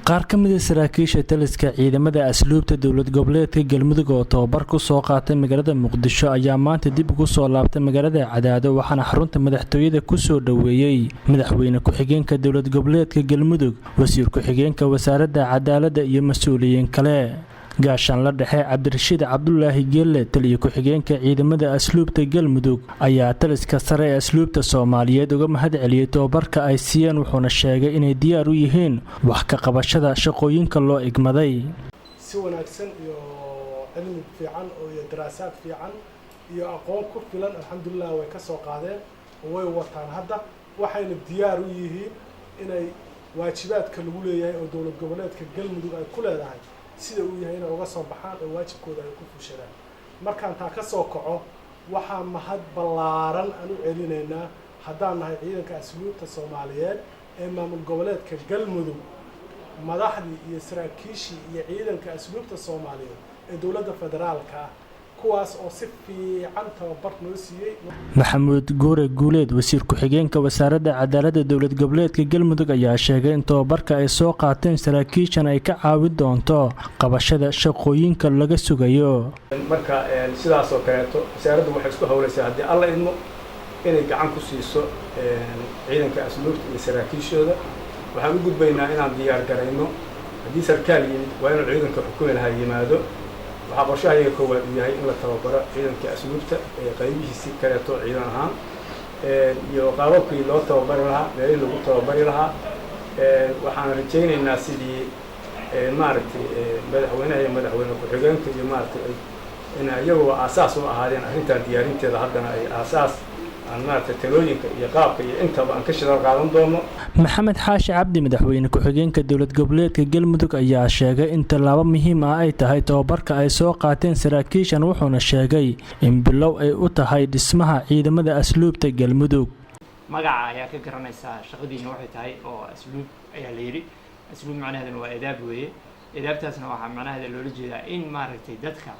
qaar ka mid ah saraakiisha taliska ciidamada asluubta dowlad goboleedka Galmudug oo tababar ku soo qaatay magaalada Muqdisho ayaa maanta dib ugu soo laabtay magaalada Cadaado waxaana xarunta madaxtooyada ku soo dhaweeyay madaxweyne ku-xigeenka dowlad goboleedka Galmudug wasiir ku-xigeenka wasaaradda cadaaladda iyo mas'uuliyiin kale gaashaan la dhexe Cabdirashiid Cabdullaahi Geelle taliye ku-xigeenka ciidamada asluubta Galmudug ayaa taliska sare ee asluubta Soomaaliyeed uga mahadceliyay tababarka ay siiyeen wuxuuna sheegay inay diyaar u yihiin wax ka qabashada shaqooyinka loo igmaday si wanaagsan iyo cilmi fiican iyo daraasaad fiican iyo aqoon ku filan alxamdulillah way ka soo qaadeen way wataan hadda waxayna diyaar u yihiin inay waajibaadka lagu leeyahay oo dowlad goboleedka Galmudug ay ku leedahay sida uu yahay inay uga soo baxaan oo waajibkooda ay ku fushadaan markaan taa ka soo kaco waxaa mahad ballaaran aan u celinaynaa haddaan nahay ciidanka asluubta Soomaaliyeed ee maamul goboleedka Galmudug madaxdii iyo saraakiishii iyo ciidanka asluubta Soomaaliyeed ee dowladda federaalka kuwaas oo si fiican tababar noo siiyay Maxamuud Guure Guuleed wasiir ku-xigeenka wasaaradda cadaaladda dowlad goboleedka Galmudug ayaa sheegay in tababarka ay soo qaateen saraakiishan ay ka caawin doonto qabashada shaqooyinka laga sugayo marka sidaas oo kaleeto wasaaraddu waxay isku hawlaysaa haddii alla idmo inay gacan ku siiso ciidanka asluubta iyo saraakiishooda waxaan u gudbaynaa inaan diyaar garayno haddii sarkaal yimid waa inuu ciidanka xukumi lahaa yimaado waxaa qorshahayaga koowaad uu yahay in la tababaro ciidanka asluubta ee qaybihiisi kaleeto ciidan ahaan iyo qaababkii loo tababari lahaa meelihii lagu tababari lahaa waxaan rajaynaynaa sidii maaragtay madaxweynaha iyo madaxweyne ku-xigeenka iyo maaragtay in iyagoo aasaas u ahaadeen arrintan diyaarinteeda haddana ay aasaas maaragtay talooyinka iyo qaabka iyo intaba aan ka shaqo qaadan doono Maxamed Xaashi Cabdi madaxweyne ku-xigeenka dowlad goboleedka Galmudug ayaa sheegay in tallaabo muhiim ah ay tahay tababarka ay soo qaateen saraakiishan wuxuuna sheegay in bilow ay u tahay dhismaha ciidamada asluubta Galmudug magaca ayaa ka garanaysaa shaqadiina waxay tahay oo asluub ayaa la yiri asluub macnaheedu waa edaab weeye edaabtaasna waxa macnaheedu loola jeedaa in maaragtay dadka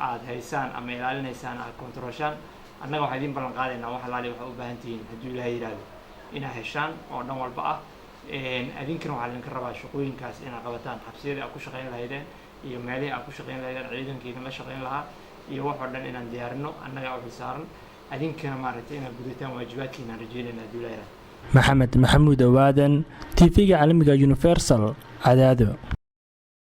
aad haysaan ama ilaalinaysaan aad kontrolshaan annaga waxaan idin ballan qaadaynaa wax alaali waxa u baahan tihiin haddii ilaahay yiraahdo inaa heshaan oo dhan walba ah adinkana waxaa idinka rabaa shaqooyinkaas inaad qabataan xabsiyadii aad ku shaqayn lahaydeen iyo meelihii aad ku shaqayn lahaydeen ciidankiina la shaqayn lahaa iyo wax oo dhan inaan diyaarino annaga u xilsaaran adinkana maaragtay inaad gudataan waajibaadkiina aan rajeynayna haddii ilaahay yiraahdo Maxamed Maxamuud Awaadan TV-ga caalamiga Universal Cadaado